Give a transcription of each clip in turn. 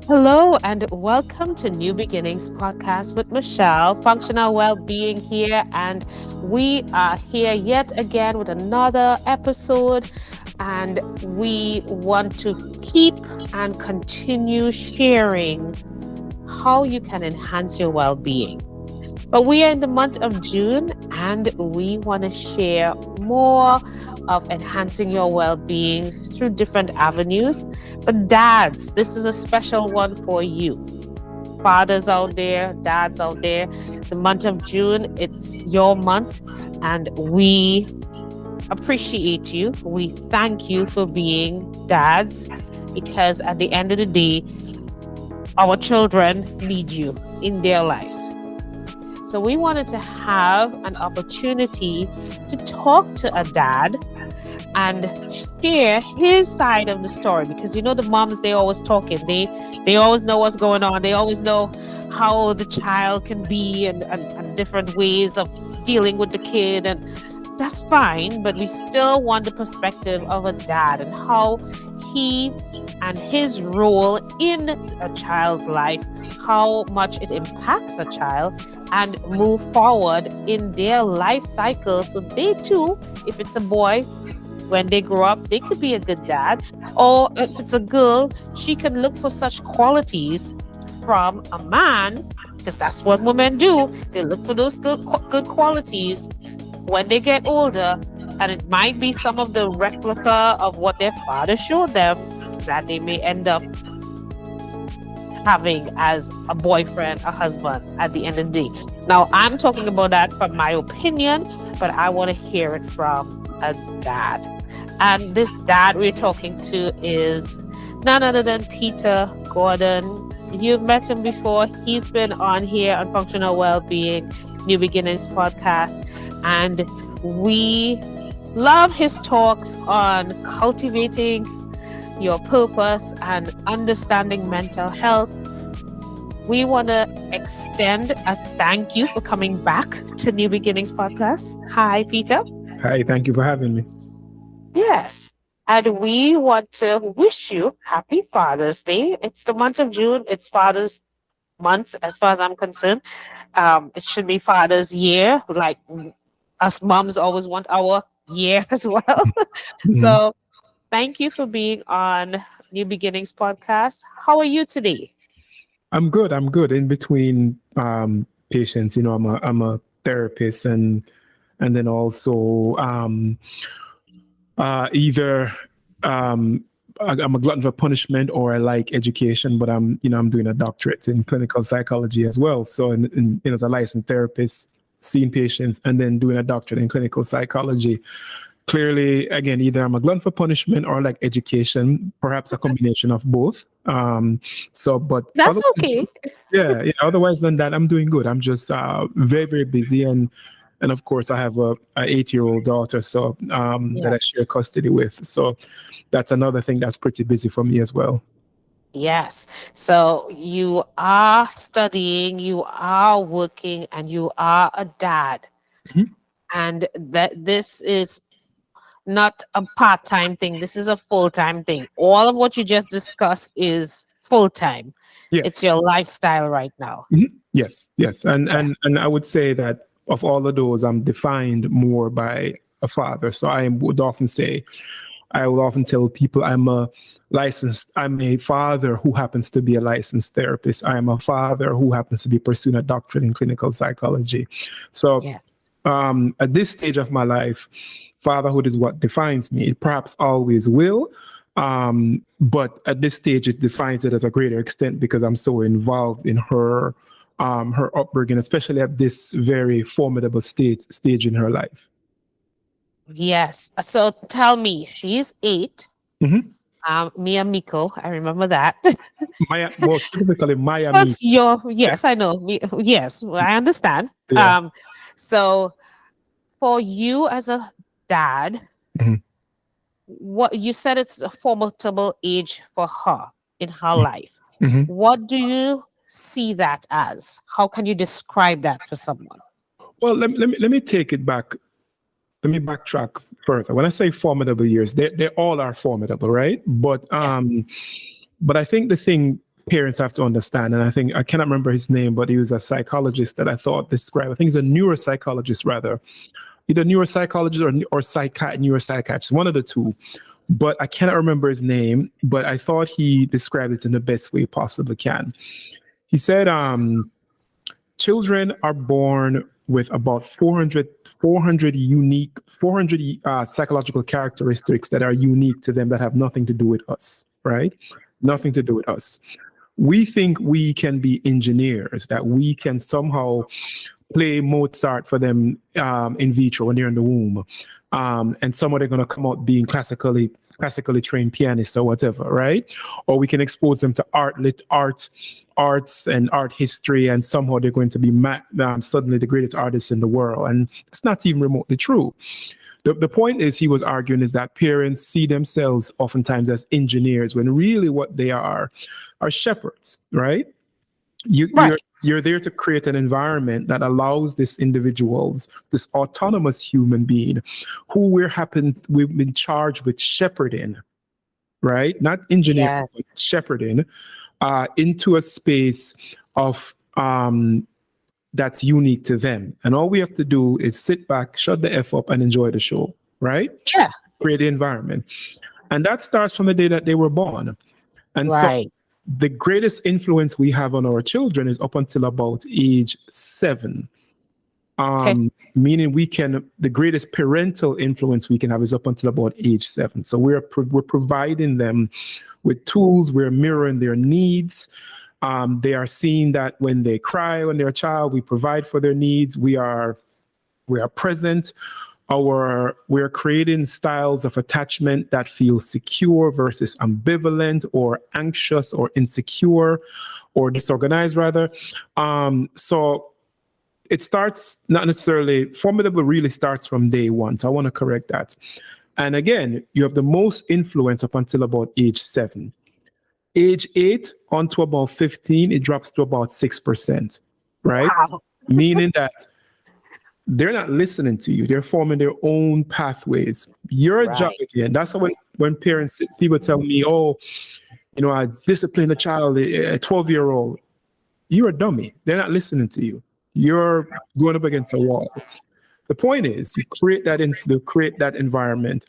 Hello and welcome to New Beginnings Podcast with Michelle, Functional Wellbeing here, and we are here yet again with another episode, and we want to keep and continue sharing how you can enhance your well-being. But we are in the month of June and we want to share more of enhancing your well-being through different avenues. But dads, this is a special one for you. Fathers out there, dads out there, the month of June, it's your month and we appreciate you. We thank you for being dads because at the end of the day, our children need you in their lives. So we wanted to have an opportunity to talk to a dad and share his side of the story, because you know the moms, they always talking, they always know what's going on, they always know how the child can be and different ways of dealing with the kid, and that's fine, but we still want the perspective of a dad and how he and his role in a child's life, how much it impacts a child and move forward in their life cycle. So they too, if it's a boy, when they grow up, they could be a good dad. Or if it's a girl, she can look for such qualities from a man, because that's what women do. They look for those good qualities when they get older. And it might be some of the replica of what their father showed them that they may end up having as a boyfriend, a husband at the end of the day. Now, I'm talking about that from my opinion, but I want to hear it from a dad. And this dad we're talking to is none other than Peter Gordon. You've met him before. He's been on here on Functional Wellbeing New Beginnings Podcast, and we love his talks on cultivating your purpose and understanding mental health. We want to extend a thank you for coming back to New Beginnings Podcast. Hi, Peter. Hi, thank you for having me. Yes. And we want to wish you happy Father's Day. It's the month of June. It's Father's month, as far as I'm concerned. It should be Father's year. Like us moms always want our year as well. Mm-hmm. So thank you for being on New Beginnings Podcast. How are you today? I'm good. In between patients, you know, I'm a therapist, and then also either I'm a glutton for punishment, or I like education, but I'm doing a doctorate in clinical psychology as well. So as a licensed therapist, seeing patients, and then doing a doctorate in clinical psychology. Clearly, again, either I'm a glutton for punishment or like education, perhaps a combination of both. But that's okay. Yeah. Otherwise than that, I'm doing good. I'm just very, very busy, and of course, I have a 8-year-old daughter, so that I share custody with. So that's another thing that's pretty busy for me as well. Yes. So you are studying, you are working, and you are a dad, Mm-hmm. and that this is not a part-time thing. This is a full-time thing. All of what you just discussed is full-time. Yes. It's your lifestyle right now. Mm-hmm. Yes. And I would say that of all of those, I'm defined more by a father. So I will often tell people I'm a father who happens to be a licensed therapist. I am a father who happens to be pursuing a doctorate in clinical psychology. So at this stage of my life, fatherhood is what defines me. It perhaps always will, but at this stage, it defines it at a greater extent because I'm so involved in her upbringing, especially at this very formidable stage in her life. Yes. So tell me, she's 8. Mm-hmm. Mia Miko, I remember that. Specifically Maya. That's yes, I know. Yes, I understand. Yeah. So for you as a dad, mm-hmm. what you said, it's a formidable age for her in her mm-hmm. life. Mm-hmm. What do you see that as? How can you describe that for someone? Well, let me take it back. Let me backtrack further. When I say formidable years, they all are formidable, right? But I think the thing parents have to understand. And I think, I cannot remember his name, but he was a psychologist that I thought described, I think he's a neuropsychologist rather, either neuropsychologist or neuropsychiatrist, one of the two. But I cannot remember his name, but I thought he described it in the best way possibly can. He said, children are born with about 400 psychological characteristics that are unique to them, that have nothing to do with us, right? Nothing to do with us. We think we can be engineers, that we can somehow play Mozart for them in vitro when they're in the womb. And some of them are going to come out being classically trained pianists or whatever, right? Or we can expose them to arts and art history, and somehow they're going to be suddenly the greatest artists in the world. And it's not even remotely true. The point is, he was arguing, is that parents see themselves oftentimes as engineers, when really what they are shepherds, right? You're there to create an environment that allows this autonomous human being, who we've been charged with shepherding, right? Not engineering, but shepherding, into a space of that's unique to them. And all we have to do is sit back, shut the F up, and enjoy the show, right? Yeah. Create the environment. And that starts from the day that they were born. And so the greatest influence we have on our children is up until about age 7. Meaning the greatest parental influence we can have is up until about age 7. So we're providing them with tools, we're mirroring their needs. They are seeing that when they cry, when they're a child, we provide for their needs. We are present. We're creating styles of attachment that feel secure versus ambivalent or anxious or insecure or disorganized rather. So it starts, not necessarily, formidable really starts from day one. So I want to correct that. And again, you have the most influence up until about age 7. Age 8 on to about 15, it drops to about 6%, right? Wow. Meaning that they're not listening to you. They're forming their own pathways. Your job again. That's when people tell me, oh, I discipline a child, a 12-year-old. You're a dummy. They're not listening to you. You're going up against a wall. The point is, you create that environment.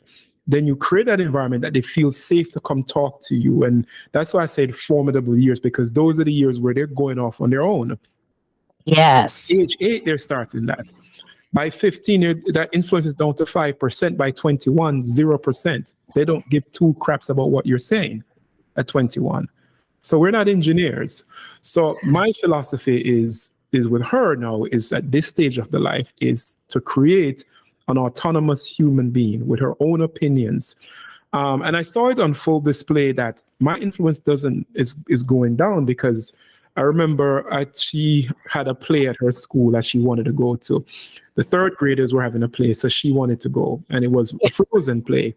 Then you create that environment that they feel safe to come talk to you. And that's why I said formidable years, because those are the years where they're going off on their own. Yes. Age 8, they're starting that. By 15, that influence is down to 5%. By 21, 0%. They don't give two craps about what you're saying at 21. So we're not engineers. So my philosophy is with her now, is at this stage of the life, is to create an autonomous human being with her own opinions. And I saw it on full display that my influence is going down, because I remember she had a play at her school that she wanted to go to. The 3rd graders were having a play, so she wanted to go. And it was a Frozen play.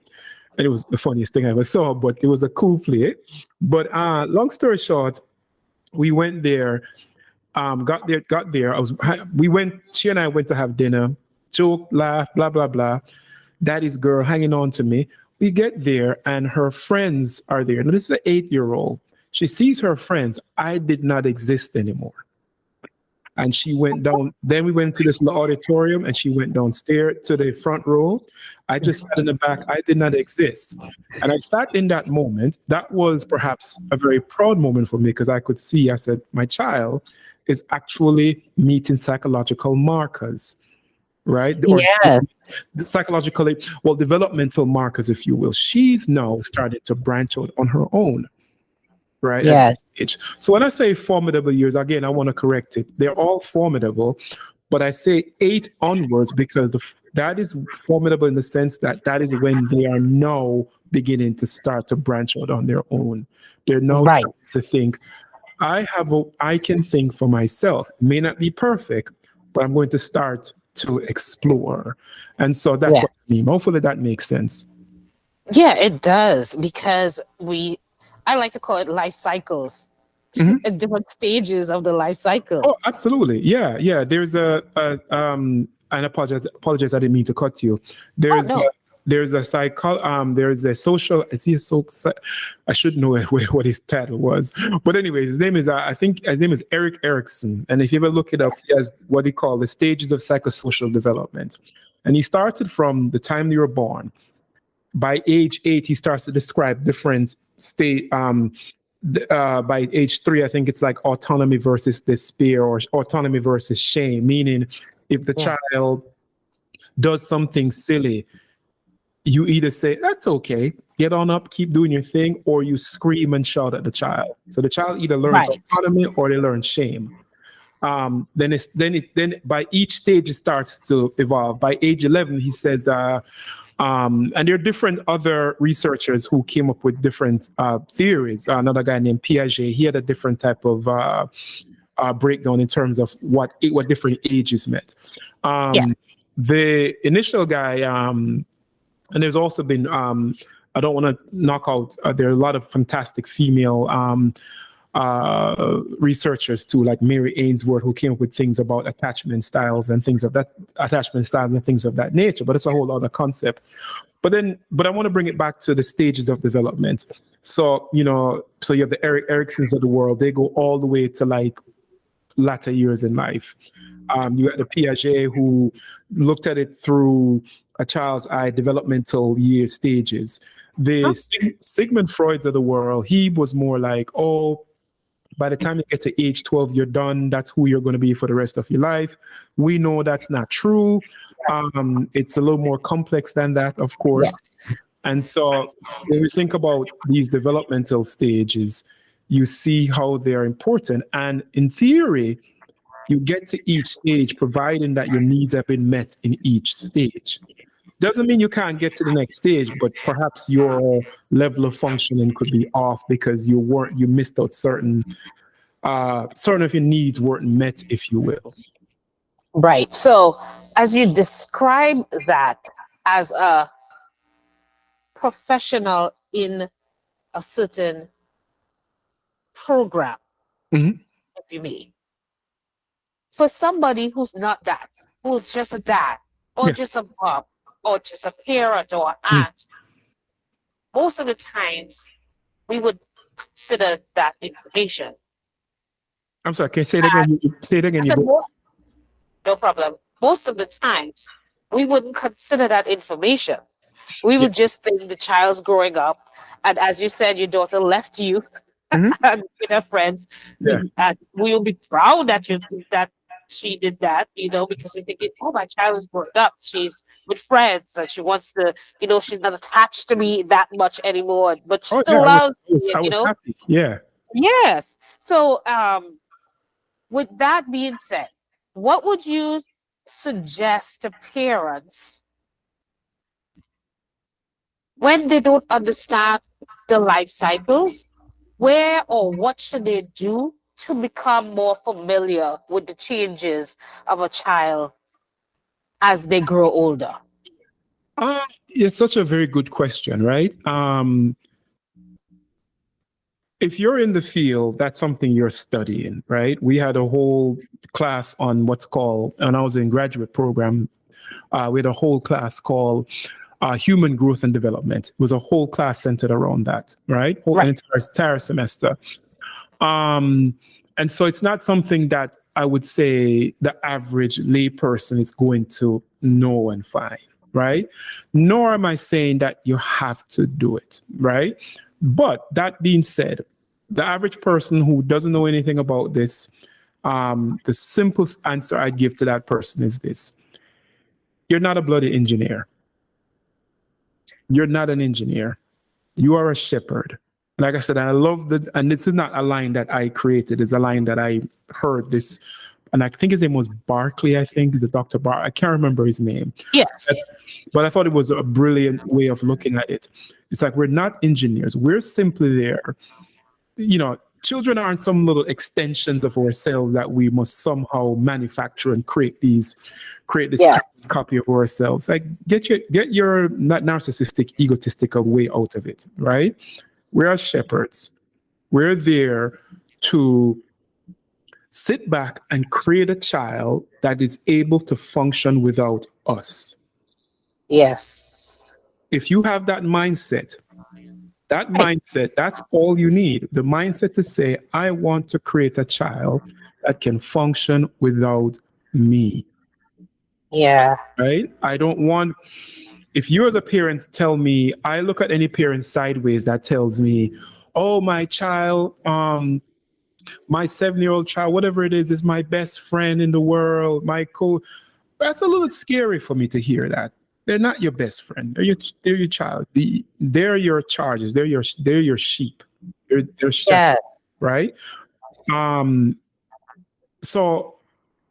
And it was the funniest thing I ever saw, but it was a cool play. But long story short, we went there, got there. She and I went to have dinner, joke, laugh, blah, blah, blah. Daddy's girl hanging on to me. We get there and her friends are there. Now, this is an 8-year-old. She sees her friends. I did not exist anymore. And she went down. Then we went to this auditorium and she went downstairs to the front row. I just sat in the back. I did not exist. And I sat in that moment. That was perhaps a very proud moment for me, because I could see, I said, my child is actually meeting psychological markers, right? Yeah. Developmental markers, if you will. She's now started to branch out on her own. Right. Yes. So when I say formidable years, again, I want to correct it. They're all formidable, but I say 8 onwards because that is formidable in the sense that is when they are now beginning to start to branch out on their own. They're now starting to think, I can think for myself. It may not be perfect, but I'm going to start to explore. And so that's what I mean. Hopefully that makes sense. Yeah, it does, because I like to call it life cycles, at different stages of the life cycle. Oh, absolutely. Yeah. There's and I apologize, I didn't mean to cut you. There's there's a there's a social, is he a I should know what his title was, but anyways, his name is I think his name is Eric Erickson, and if you ever look it up, he has what he call the stages of psychosocial development, and he started from the time you were born. By age 8, he starts to describe different state. By age 3, I think it's like autonomy versus despair, or autonomy versus shame, meaning if the child does something silly, you either say, that's okay, get on up, keep doing your thing, or you scream and shout at the child. So the child either learns autonomy or they learn shame. Then by each stage it starts to evolve. By age 11, he says, and there are different other researchers who came up with different theories. Another guy named Piaget, he had a different type of breakdown in terms of what different ages meant. The initial guy, and there's also been, I don't want to knock out, there are a lot of fantastic female researchers too, like Mary Ainsworth, who came up with things about attachment styles and things of that nature, but it's a whole other concept. But I want to bring it back to the stages of development. So, you have the Eric Ericksons of the world, they go all the way to like latter years in life. You got the Piaget, who looked at it through a child's eye, developmental year stages. The Sigmund Freud's of the world, he was more like, by the time you get to age 12, you're done. That's who you're going to be for the rest of your life. We know that's not true. It's a little more complex than that, of course. Yes. And so when we think about these developmental stages, you see how they're important. And in theory, you get to each stage providing that your needs have been met in each stage. Doesn't mean you can't get to the next stage, but perhaps your level of functioning could be off because you missed out certain of your needs weren't met, if you will. Right. So as you describe that as a professional in a certain program, if you may, for somebody who's not that, who's just a dad or just a mom, or just a parent or an aunt, most of the times we would consider that information. I'm sorry, can you say it again? Say it again. No problem. Most of the times we wouldn't consider that information. We would just think the child's growing up. And as you said, your daughter left you and with her friends. And we will be proud that she did that, because we're thinking, my child is growing up. She's with friends and she wants to, she's not attached to me that much anymore, but she still loves me, I was happy. Yeah. Yes. So with that being said, what would you suggest to parents when they don't understand the life cycles? Where or what should they do to become more familiar with the changes of a child as they grow older? It's such a very good question, right? If you're in the field, that's something you're studying, right? We had a whole class on what's called, and I was in graduate program, we had a whole class called Human Growth and Development. It was a whole class centered around that, right? An entire semester. And so it's not something that I would say the average lay person is going to know and find, right? Nor am I saying that you have to do it, right? But that being said, the average person who doesn't know anything about this, the simple answer I'd give to that person is this: you're not a bloody engineer. You're not an engineer. You are a shepherd. Like I said, I love and this is not a line that I created, it's a line that I heard this, and I think his name was Barkley, I think, is a Dr. I can't remember his name. Yes. But I thought it was a brilliant way of looking at it. It's like, we're not engineers. We're simply there. Children aren't some little extensions of ourselves that we must somehow manufacture and create this copy of ourselves. Like, get your not narcissistic, egotistical way out of it, right? We're shepherds. We're there to sit back and create a child that is able to function without us. Yes. if you have that mindset, that's all you need. The mindset to say, I want to create a child that can function without me. Yeah. Right? I don't want, if you as a parent tell me, I look at any parent sideways that tells me, oh, my child, my 7-year-old child, whatever it is my best friend in the world, that's a little scary for me to hear that. They're not your best friend. They're your child. They're your charges. They're your sheep. They're shepherds, Yes. right? So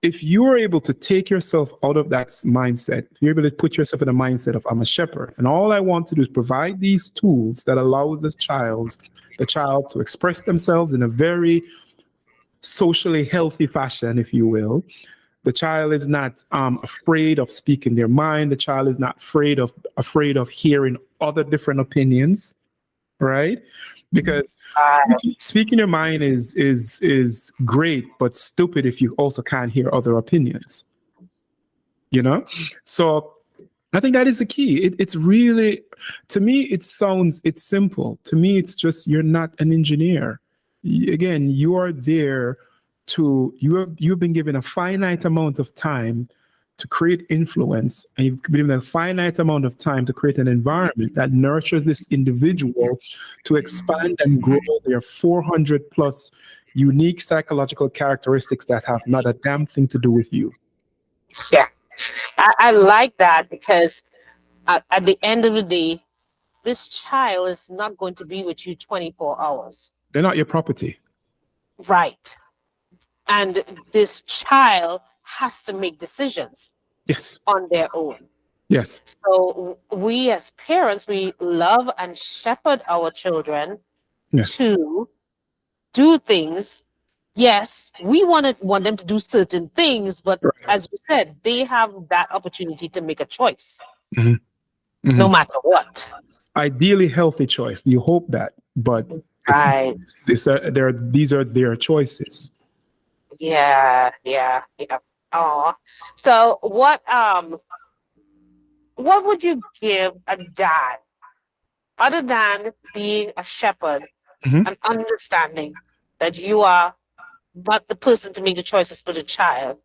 if you are able to take yourself out of that mindset, if you're able to put yourself in the mindset of I'm a shepherd, and all I want to do is provide these tools that allows the child to express themselves in a very socially healthy fashion, if you will. The child is not afraid of speaking their mind. The child is not afraid of hearing other different opinions, right? Because speaking your mind is great, but stupid if you also can't hear other opinions. So I think that is the key. It's really, to me, it's simple. To me, it's just you're not an engineer. Again, you are there you've been given a finite amount of time to create influence, and you've been given a finite amount of time to create an environment that nurtures this individual to expand and grow their 400 plus unique psychological characteristics that have not a damn thing to do with you. Yeah. I like that, because at the end of the day, this child is not going to be with you 24 hours. They're not your property. Right. And this child has to make decisions on their own. Yes. So we as parents, we love and shepherd our children to do things. Yes, we want them to do certain things, but as you said, they have that opportunity to make a choice, no matter what. Ideally, healthy choice. You hope that, but these are their choices. Yeah. Oh, so what would you give a dad, other than being a shepherd and understanding that you are not the person to make the choices for the child?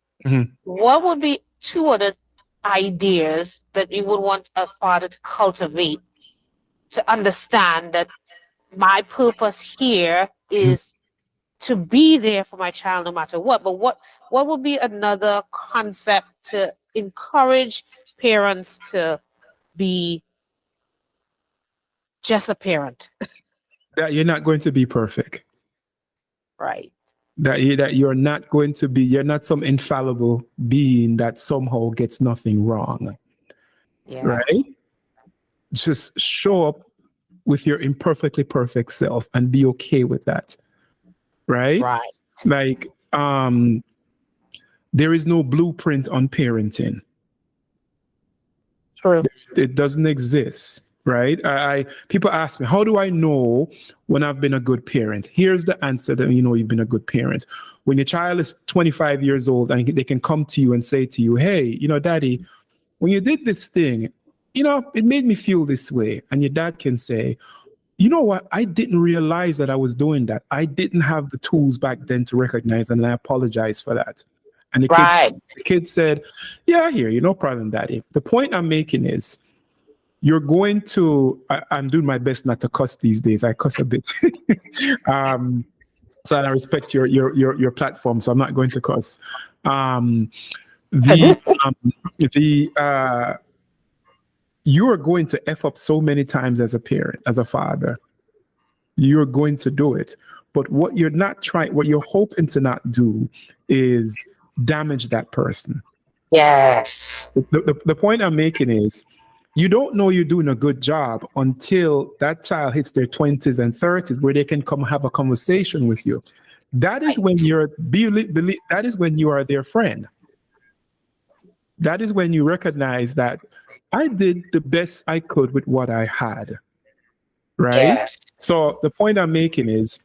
What would be 2 other ideas that you would want a father to cultivate to understand that my purpose here is to be there for my child no matter what? But what would be another concept to encourage parents to be just a parent? That you're not going to be perfect. Right. That you're not going to be, you're not some infallible being that somehow gets nothing wrong. Yeah. Right? Just show up with your imperfectly perfect self and be okay with that. Right? Like, there is no blueprint on parenting. True. It doesn't exist, right? People ask me, how do I know when I've been a good parent? Here's the answer that you know you've been a good parent. When your child is 25 years old and they can come to you and say to you, hey, Daddy, when you did this thing, it made me feel this way. And your dad can say, you know what? I didn't realize that I was doing that. I didn't have the tools back then to recognize, and I apologize for that. And the kid said, yeah, I hear you. No problem, Daddy. The point I'm making is you're going to, I'm doing my best not to cuss these days. I cuss a bit. So I respect your platform, so I'm not going to cuss. You are going to F up so many times as a parent, as a father. You're going to do it. But what you're hoping to not do is damage that person. Yes. The point I'm making is you don't know you're doing a good job until that child hits their 20s and 30s, where they can come have a conversation with you. That is when that is when you are their friend. That is when you recognize that I did the best I could with what I had. Right? Yes. So the point I'm making is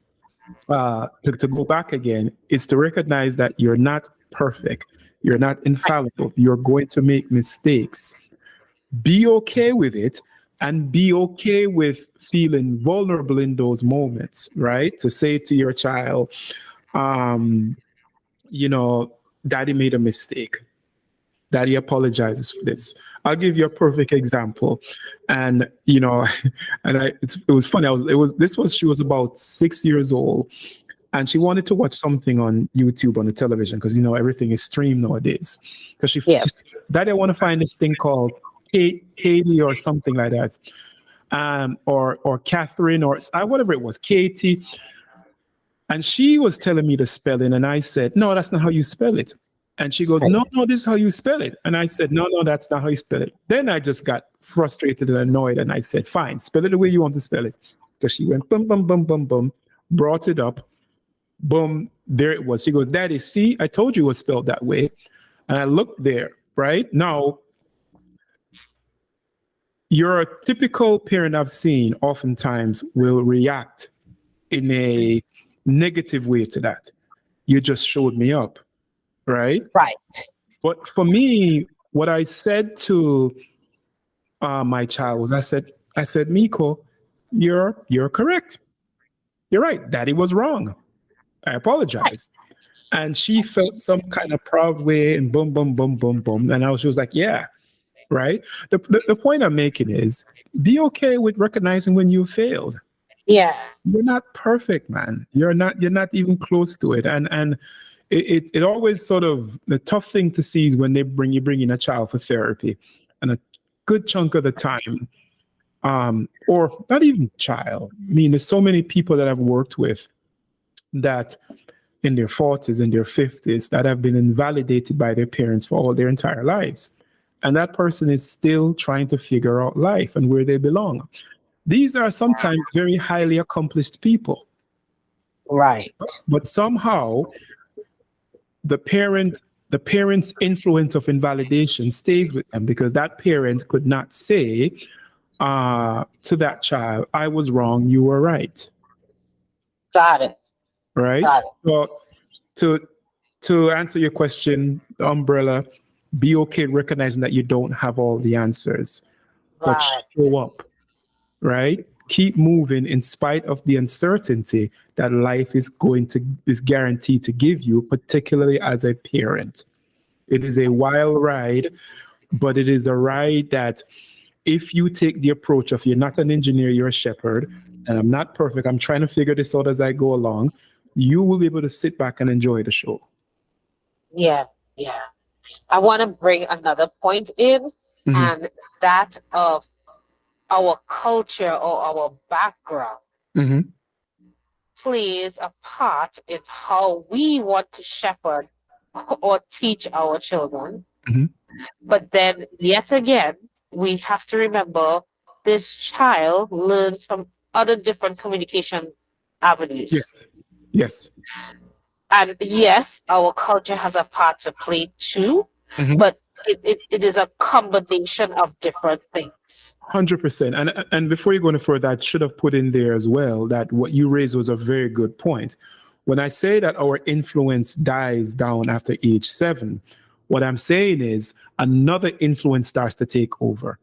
to go back again, is to recognize that you're not perfect. You're not infallible. You're going to make mistakes. Be okay with it, and be okay with feeling vulnerable in those moments, right? To say to your child, um, you know, daddy made a mistake. Daddy apologizes for this. I'll give you a perfect example. And, and it was funny. She was about 6 years old, and she wanted to watch something on YouTube on the television because, everything is streamed nowadays. Because Yes. Daddy, I want to find this thing called Katie or something like that. Or Catherine or whatever it was, Katie. And she was telling me the spelling, and I said, no, that's not how you spell it. And she goes, no, this is how you spell it. And I said, no, that's not how you spell it. Then I just got frustrated and annoyed, and I said, fine, spell it the way you want to spell it. Because she went, boom, boom, boom, boom, boom, brought it up, boom, there it was. She goes, Daddy, see, I told you it was spelled that way. And I looked there, right? Now, your typical parent I've seen oftentimes will react in a negative way to that. You just showed me up, right? Right. But for me, what I said to my child was, I said, Miko, you're correct. You're right. Daddy was wrong. I apologize. And she felt some kind of proud way and boom, boom, boom, boom, boom. And she was like, yeah, right. The point I'm making is be okay with recognizing when you failed. Yeah. You're not perfect, man. You're not even close to it. And it always sort of, the tough thing to see is when you bring in a child for therapy, and a good chunk of the time, or not even child. I mean, there's so many people that I've worked with that in their 40s and their 50s that have been invalidated by their parents for all their entire lives. And that person is still trying to figure out life and where they belong. These are sometimes very highly accomplished people. Right. But somehow the parent's influence of invalidation stays with them, because that parent could not say to that child, I was wrong, you were right. Got it. Right? Got it. So to answer your question, the umbrella, be okay recognizing that you don't have all the answers, but show up, right? Keep moving in spite of the uncertainty that life is guaranteed to give you, particularly as a parent. It is a wild ride, but it is a ride that if you take the approach of you're not an engineer, you're a shepherd, and I'm not perfect, I'm trying to figure this out as I go along, you will be able to sit back and enjoy the show. Yeah. I want to bring another point in, and that of our culture or our background plays a part in how we want to shepherd or teach our children. But then, yet again, we have to remember this child learns from other different communication avenues. Yes. And yes, our culture has a part to play too, but it is a combination of different things. 100%. And before you go any further, I should have put in there as well that what you raised was a very good point. When I say that our influence dies down after age 7, what I'm saying is another influence starts to take over.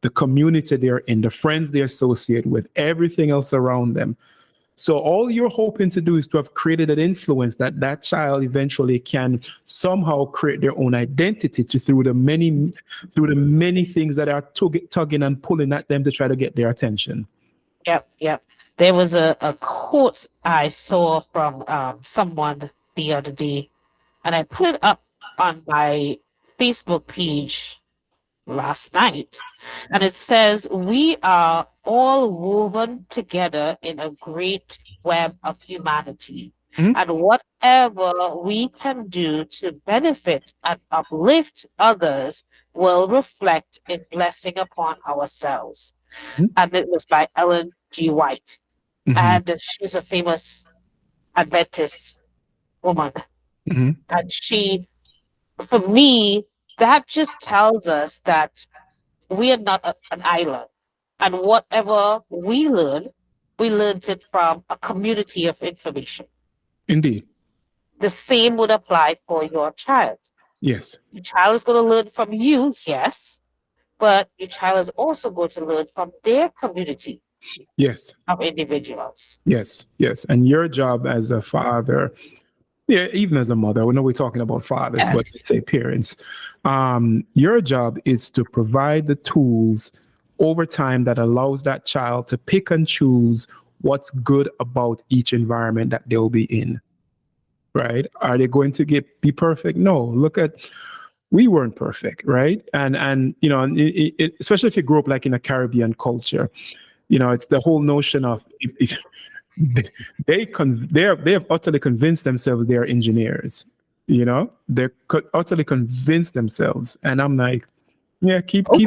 The community they're in, the friends they associate with, everything else around them. So all you're hoping to do is to have created an influence that child eventually can somehow create their own identity through the many things that are tugging and pulling at them to try to get their attention. Yep. There was a quote I saw from someone the other day, and I put it up on my Facebook page last night, and it says, we are all woven together in a great web of humanity, and whatever we can do to benefit and uplift others will reflect in blessing upon ourselves. And it was by Ellen G. White, and she's a famous Adventist woman. And she, for me, that just tells us that we are not an island. And whatever we learned it from a community of information. Indeed. The same would apply for your child. Yes. Your child is going to learn from you, yes, but your child is also going to learn from their community Yes. of individuals. Yes. Yes. And your job as a father, yeah, even as a mother, we know we're talking about fathers, but Yes. let's say parents. Your job is to provide the tools over time that allows that child to pick and choose what's good about each environment that they'll be in. Right? Are they going to be perfect? No. Look at, we weren't perfect, right? And you know, especially if you grew up like in a Caribbean culture, you know, it's the whole notion of if they have utterly convinced themselves they are engineers. You know, they're utterly convinced themselves, and I'm like, yeah, keep Okay.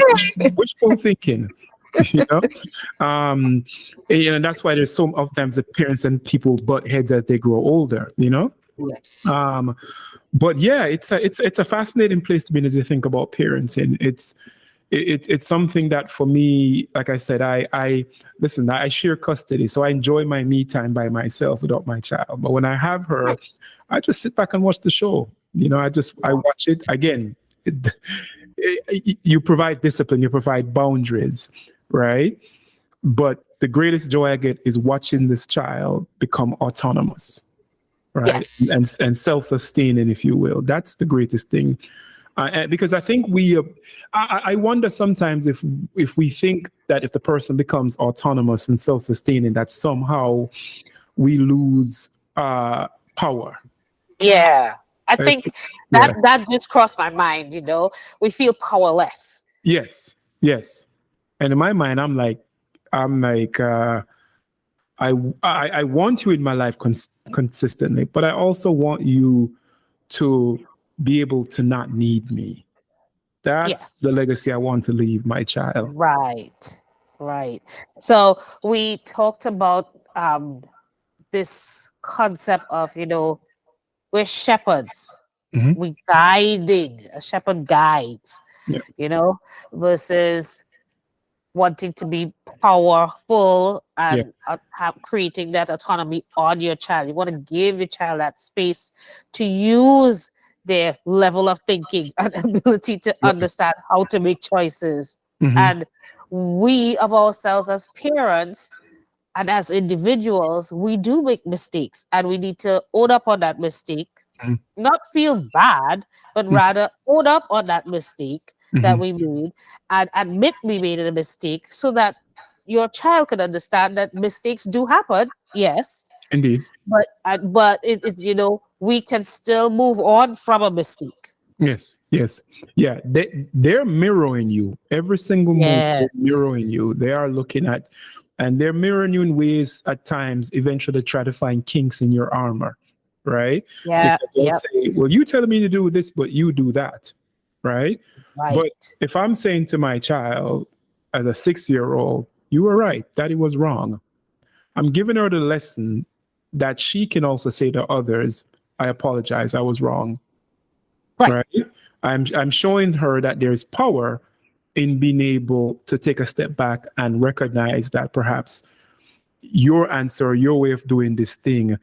wishful thinking. You know, and that's why there's so oftentimes the parents and people butt heads as they grow older. You know, Yes. but yeah, it's a fascinating place to be in as you think about parenting. It's something that for me, like I said, I listen, I share custody, so I enjoy my me time by myself without my child. But when I have her, I just sit back and watch the show. You know, I watch it again. You provide discipline, you provide boundaries, right? But the greatest joy I get is watching this child become autonomous, right? Yes. And self-sustaining, if you will. That's the greatest thing. Because I think I wonder sometimes if we think that if the person becomes autonomous and self-sustaining, that somehow we lose power. Yeah. I I think think- that yeah. that just crossed my mind, We feel powerless. Yes. Yes. And in my mind, I'm like, I want you in my life consistently, but I also want you to be able to not need me. That's Yes. the legacy I want to leave my child. Right. Right. So we talked about this concept of, we're shepherds. Mhm. We guiding, a shepherd guides, Yeah. you know, versus wanting to be powerful Yeah. and creating that autonomy on your child. You want to give your child that space to use their level of thinking and ability to Right. understand how to make choices. Mhm. And we of ourselves as parents and as individuals, we do make mistakes and we need to own up on that mistake, Mhm. not feel bad, but rather own up on that mistake that Mhm. we made and admit we made a mistake so that your child can understand that mistakes do happen. Yes, Indeed. but it is, we can still move on from a mistake. Yes. Yes. Yeah. They're mirroring you every single moment. They're Yes. mirroring you. They are looking at, and they're mirroring you in ways at times. Eventually, try to find kinks in your armor, right? Yeah. Because they'll Yep. say, "Well, you telling me to do this, but you do that," right? But Right. if I'm saying to my child as a 6-year-old, "You were right. Daddy was wrong," I'm giving her the lesson that she can also say to others, "I apologize. I was wrong." Right. Right? I'm showing her that there's power in being able to take a step back and recognize that perhaps your answer, your way of doing this thing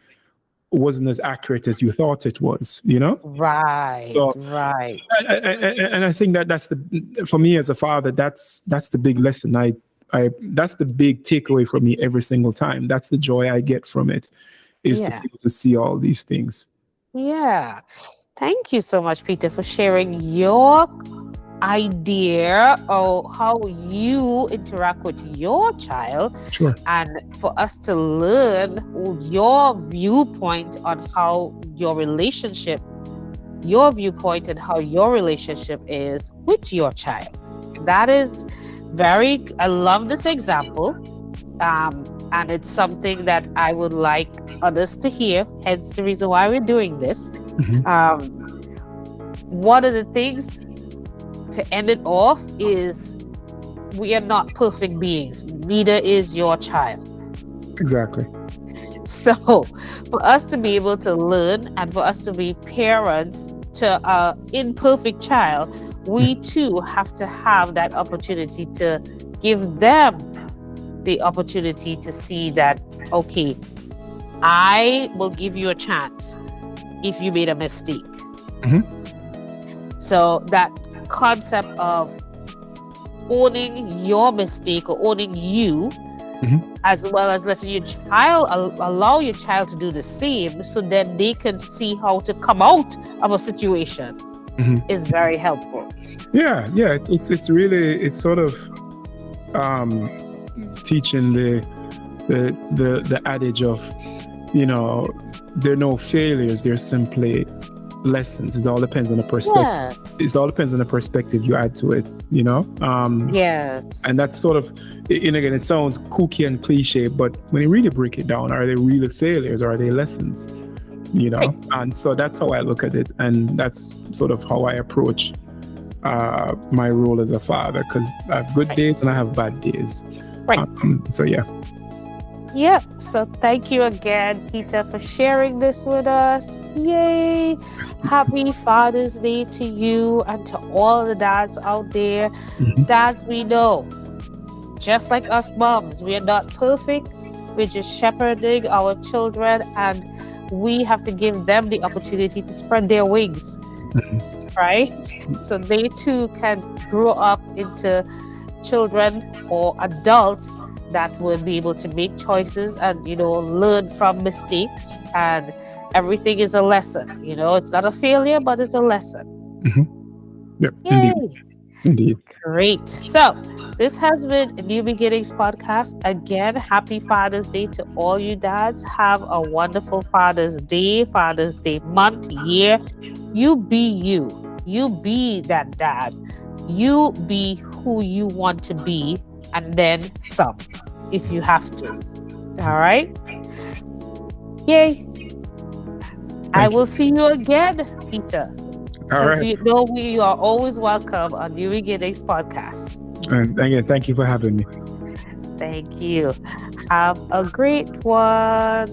wasn't as accurate as you thought it was, you know? Right. So, Right. and I think that that's the, for me as a father, that's the big lesson. That's the big takeaway for me every single time. That's the joy I get from it, is to be Yeah. able to see all these things. Yeah. Thank you so much, Peter, for sharing your idea of how you interact with your child Sure. and for us to learn your viewpoint on how your viewpoint and how your relationship is with your child. That is I love this example. And it's something that I would like others to hear, hence the reason why we're doing this. Mhm. One of the things to end it off is we are not perfect beings, neither is your child. Exactly. So for us to be able to learn and for us to be parents to an imperfect child, we too have to have that opportunity to give them the opportunity to see that, okay, I will give you a chance if you made a mistake. Mhm. So that concept of owning your mistake or owning you, as well as letting your child allow your child to do the same, so then they can see how to come out of a situation, is very helpful. Yeah, it's really, it's sort of teaching the adage of, you know, there are no failures, they're simply lessons. It all depends on the perspective. It all depends on the perspective you add to it, you know. Yes. And that's sort of, and again, it sounds kooky and cliche, but when you really break it down, are they really failures or are they lessons? You know, Right. and so that's how I look at it, and that's sort of how I approach my role as a father, because I have good days and I have bad days. Right. So yeah. Yep. So thank you again, Peter, for sharing this with us. Yay! Happy Father's Day to you and to all the dads out there. Dads, we know, just like us moms, we are not perfect. We're just shepherding our children, and we have to give them the opportunity to spread their wings, right? So they too can grow up into children or adults that will be able to make choices and, you know, learn from mistakes, and everything is a lesson. You know, it's not a failure, but it's a lesson. Yep. Yay. Indeed. Great. So this has been a New Beginnings podcast. Again, happy Father's Day to all you dads. Have a wonderful Father's Day month, year. You be you. You be that dad. You be who you want to be, and then some, if you have to. All right? Yay. I will see you again, Peter. All right. You know you are always welcome on New Beginnings Podcast. And again, thank you for having me. Thank you. Have a great one.